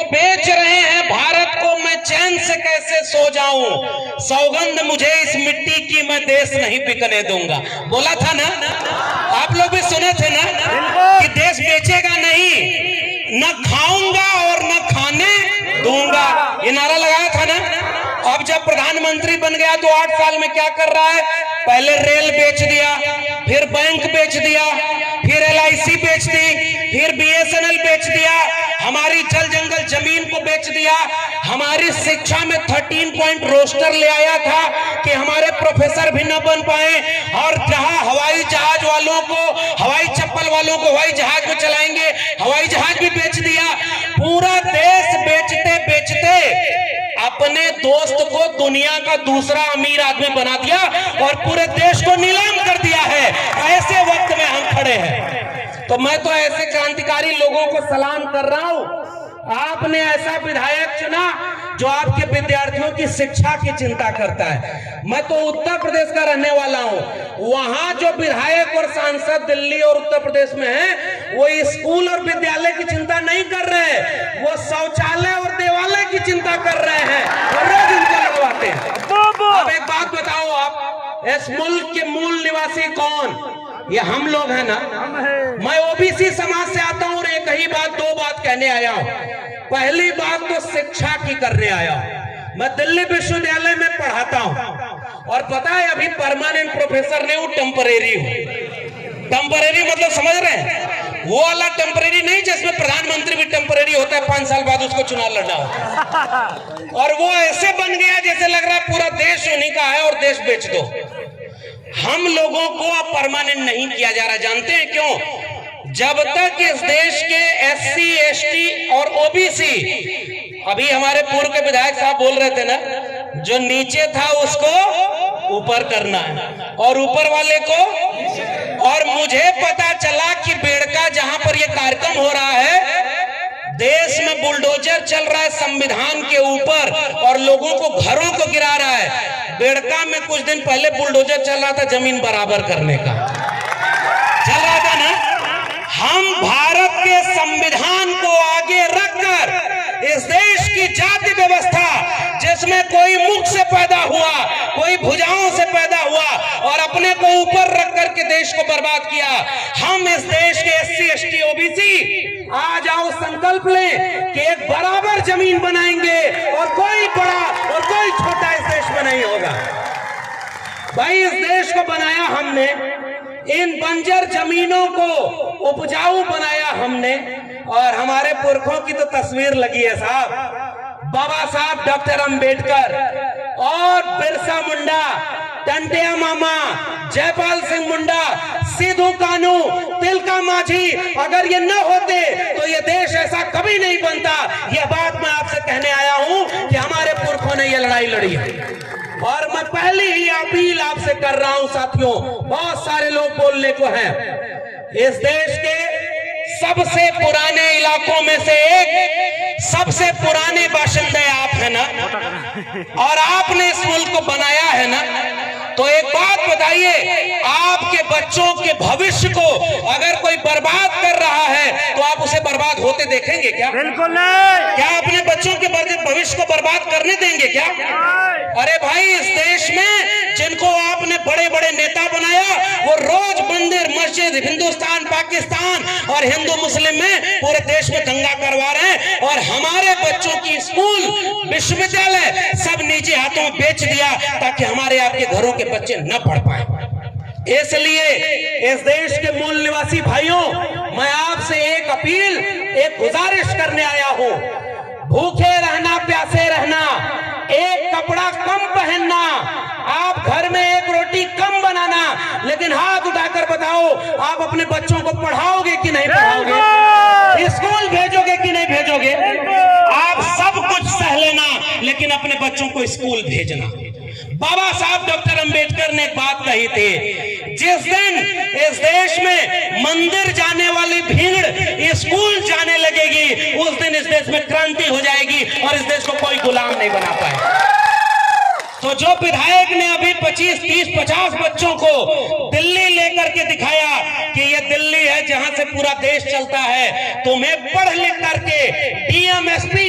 बेच रहे हैं भारत को, मैं चैन से कैसे सो जाऊं, सौगंध मुझे इस मिट्टी की, मैं देश नहीं बिकने दूंगा। बोला था ना, आप लोग भी सुने थे ना कि देश बेचेगा नहीं, न खाऊंगा और न खाने दूंगा, ये नारा लगाया था ना। अब जब प्रधानमंत्री बन गया तो 8 साल में क्या कर रहा है, पहले रेल बेच दिया, फिर बैंक बेच दिया, फिर LIC बेच दी, फिर BSNL बेच दिया, हमारी जल जंगल जमीन को बेच दिया, हमारी शिक्षा में 13 पॉइंट रोस्टर ले आया था कि हमारे प्रोफेसर भी न बन पाए, और जहां हवाई जहाज वालों को, हवाई चप्पल वालों को हवाई जहाज में चलाएंगे, हवाई जहाज भी बेच दिया। पूरा देश बेचते बेचते अपने दोस्त को दुनिया का दूसरा अमीर आदमी बना दिया और पूरे देश को नीलाम कर दिया है। ऐसे वक्त में हम खड़े हैं, तो मैं तो ऐसे क्रांतिकारी लोगों को सलाम कर रहा हूं। आपने ऐसा विधायक चुना जो आपके विद्यार्थियों की शिक्षा की चिंता करता है। मैं तो उत्तर प्रदेश का रहने वाला हूं, वहां जो विधायक और सांसद दिल्ली और उत्तर प्रदेश में हैं, वो स्कूल और विद्यालय की चिंता नहीं कर रहे, वो शौचालय और देवालय की चिंता कर रहे हैं और रोज इनको लगवाते हैं। अब एक बात बताओ, आप इस मुल्क के मूल निवासी कौन? ये हम लोग हैं ना। मैं OBC समाज से आता हूं और एक ही बात, 2 बात कहने आया हूं। पहली बात तो शिक्षा की करने आया हूं। मैं दिल्ली विश्वविद्यालय में पढ़ाता हूं और पता है अभी परमानेंट प्रोफेसर नहीं हूं, टेम्परेरी हूं। टेम्परेरी मतलब समझ रहे हैं, वो वाला टेम्परेरी नहीं जिसमें प्रधानमंत्री भी टेम्परेरी होता है, 5 साल बाद उसको चुनाव लड़ना हो। और वो ऐसे बन गया जैसे लग रहा है पूरा देश उन्हीं का है और देश बेच दो। हम लोगों को अब परमानेंट नहीं किया जा रहा, जानते हैं क्यों? जब तक इस देश के SC ST और OBC, अभी हमारे पूर्व के विधायक साहब बोल रहे थे ना, जो नीचे था उसको ऊपर करना है और ऊपर वाले को, और मुझे पता चला कि बेड़का जहां पर यह कार्यक्रम हो रहा है, देश में बुलडोजर चल रहा है संविधान के ऊपर और लोगों को घरों को गिरा रहा है। बेड़का में कुछ दिन पहले बुलडोजर चल रहा था जमीन बराबर करने का, चल रहा था ना। हम भारत के संविधान को आगे रखकर इस देश की जाति व्यवस्था, जिसमें कोई मुख से पैदा हुआ, कोई भुजाओं से पैदा हुआ और अपने को ऊपर रख करके देश को बर्बाद किया, हम इस देश के SC ST OBC आज आओ संकल्प लें कि एक बराबर जमीन बनाएंगे और कोई बड़ा और कोई छोटा इस देश में नहीं होगा। भाई इस देश को बनाया हमने, इन बंजर जमीनों को उपजाऊ बनाया हमने, और हमारे पुरखों की तो तस्वीर लगी है साहब, बाबा साहब डॉक्टर अंबेडकर और बिरसा मुंडा, टंटिया मामा, जयपाल सिंह मुंडा, सिद्धू कानू, तिलका माझी, अगर ये न होते तो ये देश ऐसा कभी नहीं बनता। यह बात मैं आपसे कहने आया हूं कि हमारे पुरखों ने यह लड़ाई लड़ी है। और मैं पहली ही अपील आपसे कर रहा हूं साथियों, बहुत सारे लोग बोलने को हैं, इस देश के सबसे पुराने इलाकों में से एक, सबसे पुराने बाशिंदे आप हैं ना, और आपने इस मुल्क को बनाया है ना, तो एक बात बताइए, आपके बच्चों के भविष्य को अगर कोई बर्बाद कर रहा है तो आप उसे बर्बाद होते देखेंगे क्या? बिल्कुल नहीं। क्या अपने बच्चों के भविष्य को बर्बाद करने देंगे क्या? अरे भाई, इस देश में जिनको आपने बड़े बड़े नेता बनाया, वो रोज मंदिर मस्जिद, हिंदुस्तान पाकिस्तान और हिंदू मुस्लिम में पूरे देश में दंगा करवा रहे हैं, और हमारे बच्चों की स्कूल विश्वविद्यालय सब निजी हाथों में बेच दिया ताकि हमारे आपके घरों के बच्चे न पढ़ पाए। इसलिए इस देश के मूल निवासी भाइयों, मैं आपसे एक अपील, एक गुजारिश करने आया हूं, भूखे रहना, प्यासे रहना, एक कपड़ा कम पहनना, आप घर में एक रोटी कम बनाना, लेकिन हाथ उठाकर बताओ, आप अपने बच्चों को पढ़ाओगे कि नहीं पढ़ाओगे? स्कूल भेजोगे कि नहीं भेजोगे? आप सब कुछ सह लेना, लेकिन अपने बच्चों को स्कूल भेजना। बाबा साहब डॉक्टर अंबेडकर ने एक बात कही थी, जिस दिन इस देश में मंदिर जाने वाली भीड़ स्कूल जाने लगेगी, उस दिन इस देश में क्रांति हो जाएगी और इस देश को कोई गुलाम नहीं बना पाएगा। तो जो विधायक ने अभी 25, 30, 50 बच्चों को दिल्ली लेकर के दिखाया कि ये दिल्ली है जहां से पूरा देश चलता है, तुम्हें पढ़ लिख करके DM SP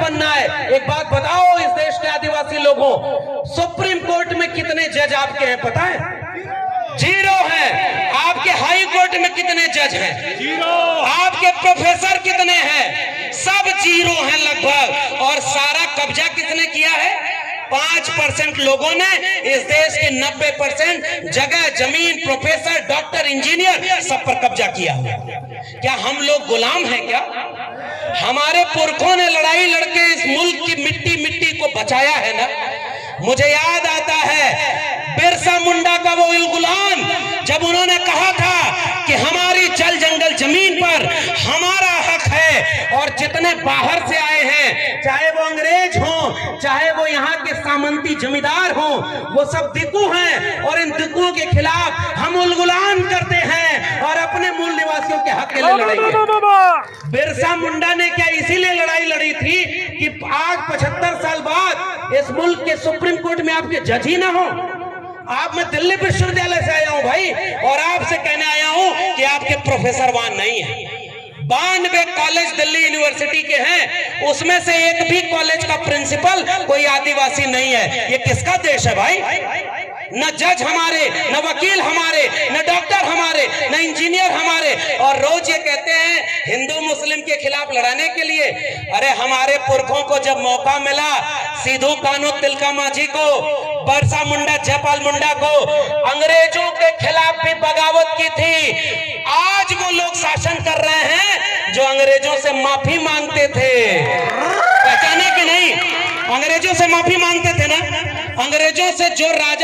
बनना है। एक बात बताओ इस देश के आदिवासी लोगों, सुप्रीम कोर्ट में कितने जज आपके हैं पता है? 0 है। आपके हाई कोर्ट में कितने जज हैं? 0। आपके प्रोफेसर कितने हैं? सब 0 हैं लगभग। और सारा कब्जा किसने किया है? 5% लोगों ने इस देश के 90% जगह, जमीन, प्रोफेसर, डॉक्टर, इंजीनियर सब पर कब्जा किया हुआ। क्या हम लोग गुलाम हैं क्या? हमारे पुरखों ने लड़ाई लड़के इस मुल्क की मिट्टी को बचाया है ना। मुझे याद आता है बिरसा मुंडा का वो इल्गुलान, जब उन्होंने कहा था कि हमारी जल जंगल जमीन पर हमारा हक है, और जितने बाहर से आए हैं, चाहे वो अंग्रेज हो, चाहे वो यहाँ के सामंती जमींदार हो, वो सब दिक्कू हैं, और इन दिक्कुओं के खिलाफ हम इल्गुलान करते हैं और अपने मूल निवासियों के हक के लिए लड़ेंगे। बिरसा मुंडा ने क्या इसीलिए लड़ाई लड़ी थी कि आज 75 साल बाद इस मुल्क के सुप्रीम कोर्ट में आपके जज ही ना हो? आप, मैं दिल्ली विश्वविद्यालय से आया हूं भाई, और आपसे कहने आया हूं कि आपके प्रोफेसर वहां नहीं है। 92 कॉलेज दिल्ली यूनिवर्सिटी के हैं, उसमें से एक भी कॉलेज का प्रिंसिपल कोई आदिवासी नहीं है। ये किसका देश है भाई? न जज हमारे, न वकील हमारे, न डॉक्टर हमारे, न इंजीनियर हमारे, और रोज ये कहते हैं हिंदू मुस्लिम के खिलाफ लड़ाने के लिए। अरे हमारे पुरखों को जब मौका मिला, सिद्धू कान्हू तिलका मांझी को, बिरसा मुंडा, जयपाल मुंडा को, अंग्रेजों के खिलाफ भी बगावत की थी। आज वो लोग शासन कर रहे हैं जो अंग्रेजों से माफी मांगते थे। पहचाने कि नहीं? अंग्रेजों से माफी मांगते थे ना। अंग्रेजों से जो राज